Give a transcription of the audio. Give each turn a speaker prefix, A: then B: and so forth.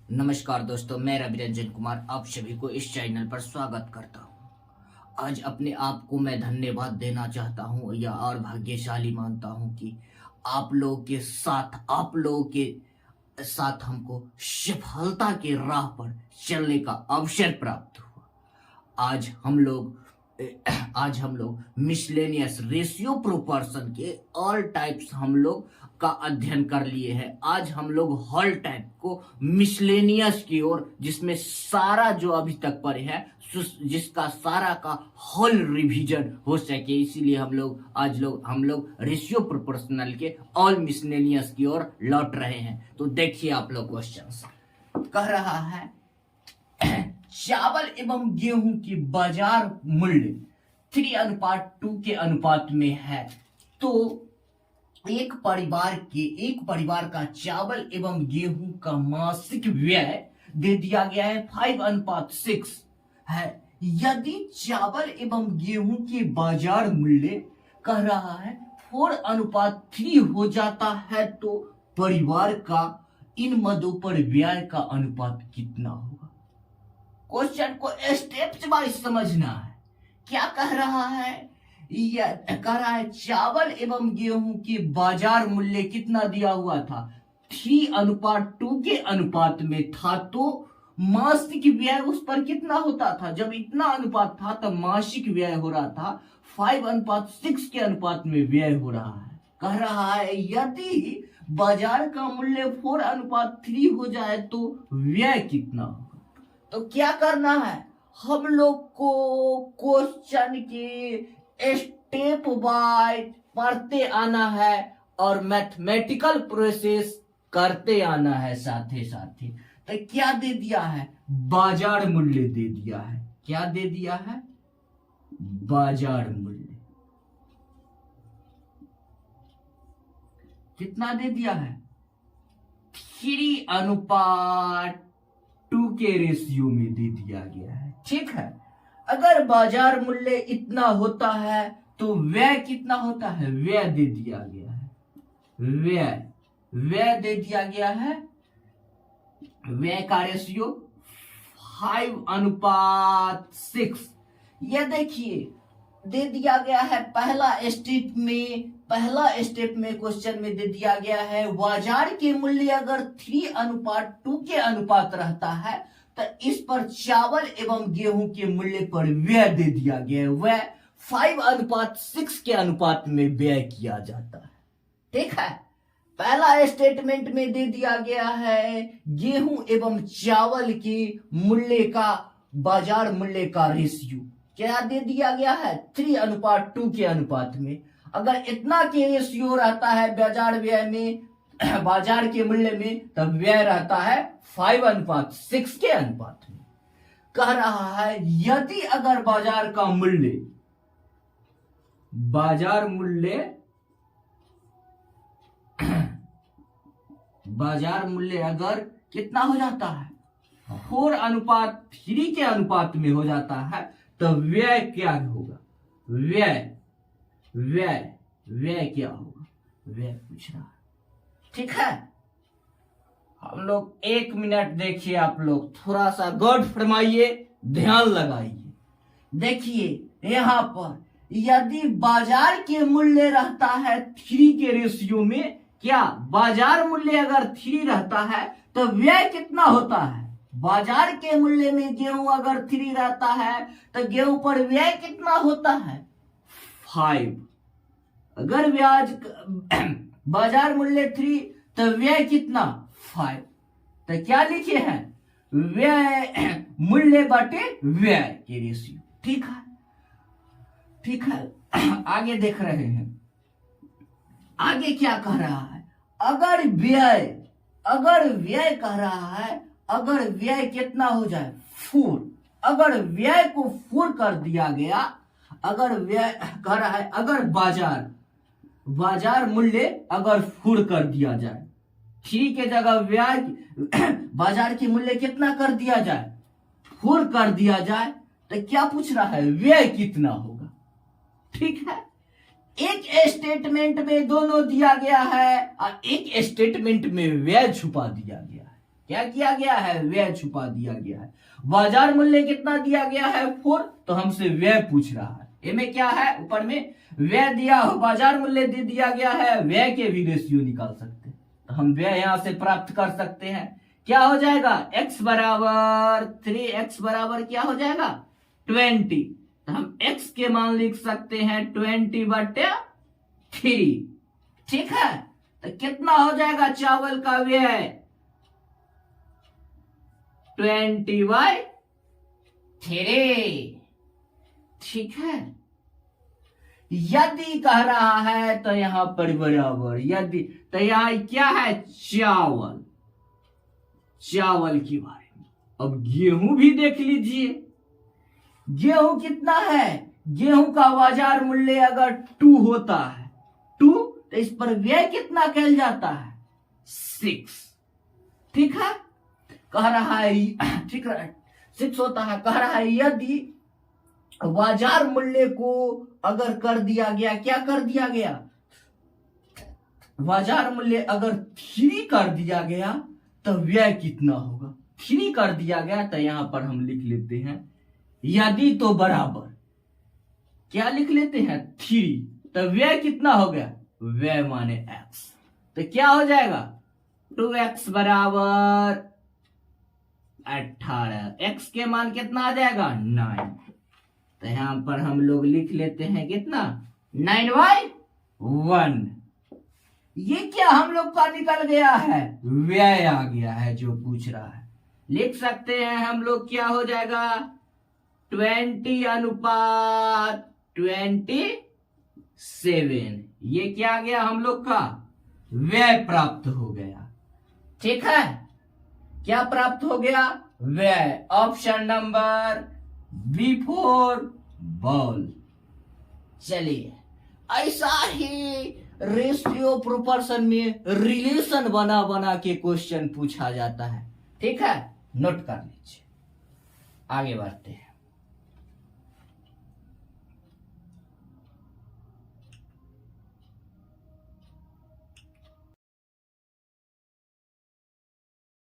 A: नमस्कार दोस्तों, मैं रवि रंजन कुमार आप सभी को इस चैनल पर स्वागत करता हूं। आज अपने आप को मैं धन्यवाद देना चाहता हूं या और भाग्यशाली मानता हूं कि आप लोगों के साथ हमको सफलता के राह पर चलने का अवसर प्राप्त हुआ। आज हम लोग मिसलेनियस रेशियो प्रोपोर्शन के ऑल टाइप्स हम लोग का अध्ययन कर लिए हैं। आज हम लोग हॉल टाइप को मिसलेनियस की ओर, जिसमें सारा जो अभी तक पढ़े हैं जिसका सारा का होल रिवीजन हो सके, इसीलिए हम लोग रेशियो प्रोपोर्शनल के ऑल मिसलेनियस की ओर लौट रहे हैं। तो देखिए आप लोग क्वेश्चन कह रहा है चावल एवं गेहूं की बाजार मूल्य 3:2 के अनुपात में है, तो एक परिवार का चावल एवं गेहूं का मासिक व्यय दे दिया गया है 5:6 है। यदि चावल एवं गेहूं के बाजार मूल्य कह रहा है 4:3 हो जाता है, तो परिवार का इन मदों पर व्यय का अनुपात कितना होगा? क्वेश्चन को स्टेप्स वाइज समझना है। क्या कह रहा है? यह कह रहा है चावल एवं गेहूं के बाजार मूल्य कितना दिया हुआ था? 3:2 के अनुपात में था, तो मासिक व्यय उस पर कितना होता था? जब इतना अनुपात था तब मासिक व्यय हो रहा था 5:6 के अनुपात में व्यय हो रहा है। कह रहा है यदि बाजार का मूल्य 4:3 हो जाए तो व्यय कितना होगा? तो क्या करना है? हम लोग को क्वेश्चन के स्टेप वाइज पढ़ते आना है और मैथमेटिकल प्रोसेस करते आना है साथ ही। तो क्या दे दिया है? बाजार मूल्य दे दिया है। क्या दे दिया है? बाजार मूल्य कितना दे दिया है? 3:2 के रेशियो में दे दिया गया है। ठीक है, अगर बाजार मूल्य इतना होता है तो व्यय कितना होता है? व्यय दे दिया गया है। व्यय दे दिया गया है। व्यय का रेशियो 5:6। यह देखिए दे दिया गया है पहला स्टेप में क्वेश्चन में दे दिया गया है बाजार के मूल्य अगर 3:2 के अनुपात रहता है तो इस पर चावल एवं गेहूं के मूल्य पर व्यय दे दिया गया है। वह 5:6 के अनुपात में व्यय किया जाता है। ठीक है, पहला स्टेटमेंट में दे दिया गया है गेहूं एवं चावल के मूल्य का बाजार मूल्य का रेशियो क्या दे दिया गया है? 3:2 के अनुपात में। अगर इतना के रेशियो रहता है बाजार के मूल्य में, तब व्यय रहता है 5:6 के अनुपात में। कह रहा है यदि अगर बाजार मूल्य अगर कितना हो जाता है? 4:3 के अनुपात में हो जाता है, तो व्यय क्या होगा? व्यय क्या होगा? व्यय पूछ रहा है। ठीक है, हम लोग 1 मिनट देखिए, आप लोग थोड़ा सा गौर फरमाइए, ध्यान लगाइए। देखिए यहां पर यदि बाजार के मूल्य रहता है 3 के रेशियो में, क्या बाजार मूल्य अगर 3 रहता है तो व्यय कितना होता है? बाजार के मूल्य में गेहूं अगर 3 रहता है तो गेहूं पर व्यय कितना होता है? 5। अगर बाजार मूल्य 3 तो व्यय कितना? 5। तो क्या लिखे हैं? व्यय मूल्य बटे व्यय के रेशियो। ठीक है, आगे देख रहे हैं। आगे क्या कह रहा है? अगर व्यय कह रहा है, अगर व्यय कितना हो जाए? 4। अगर व्यय को 4 कर दिया गया, अगर व्यय कह रहा है अगर बाजार मूल्य अगर 4 कर दिया जाए, 3 के जगह व्यय बाजार के मूल्य कितना कर दिया जाए? 4 कर दिया जाए, तो क्या पूछ रहा है? व्यय कितना होगा? ठीक है, एक स्टेटमेंट में दोनों दिया गया है और एक स्टेटमेंट में व्यय छुपा दिया गया है। क्या किया गया है, व्यय छुपा दिया गया है। बाजार मूल्य कितना दिया गया है 4, तो हमसे व्यय पूछ रहा है। ये में क्या है, ऊपर में व्यय दिया हो, बाजार मूल्य दे दिया गया है, व्यय के भी रेशियो निकाल सकते हैं। तो हम व्यय यहां से प्राप्त कर सकते हैं। क्या हो जाएगा, x बराबर 3x बराबर क्या हो जाएगा 20। तो हम x के मान लिख सकते हैं 20/3। ठीक है, तो कितना हो जाएगा चावल का व्यय 20/3। ठीक है, यदि कह रहा है तो यहां पर बराबर, यदि तो यहां क्या है, चावल, चावल के बारे में। अब गेहूं भी देख लीजिए, गेहूं कितना है, गेहूं का बाजार मूल्य अगर 2 होता है 2, तो इस पर व्यय कितना कहल जाता है 6। ठीक है, कह रहा है, ठीक है 6 होता है। कह रहा है यदि बाजार मूल्य को अगर कर दिया गया, क्या कर दिया गया, बाजार मूल्य अगर 3 कर दिया गया तो व्यय कितना होगा। 3 कर दिया गया तो यहां पर हम लिख लेते हैं यदि तो बराबर, क्या लिख लेते हैं 3, तो व्यय कितना हो गया, व्यय माने x, तो क्या हो जाएगा 2x बराबर 18। x के मान कितना आ जाएगा 9। तो यहां पर हम लोग लिख लेते हैं कितना 9/1। ये क्या हम लोग का निकल गया है, व्यय आ गया है जो पूछ रहा है। लिख सकते हैं हम लोग, क्या हो जाएगा 20/27। ये क्या आ गया हम लोग का, व्यय प्राप्त हो गया। ठीक है, क्या प्राप्त हो गया, व्यय। Option number B4 ball. चलिए, ऐसा ही रेशियो प्रोपोर्शन में रिलेशन बना बना के क्वेश्चन पूछा जाता है। ठीक है, नोट कर लीजिए, आगे बढ़ते हैं।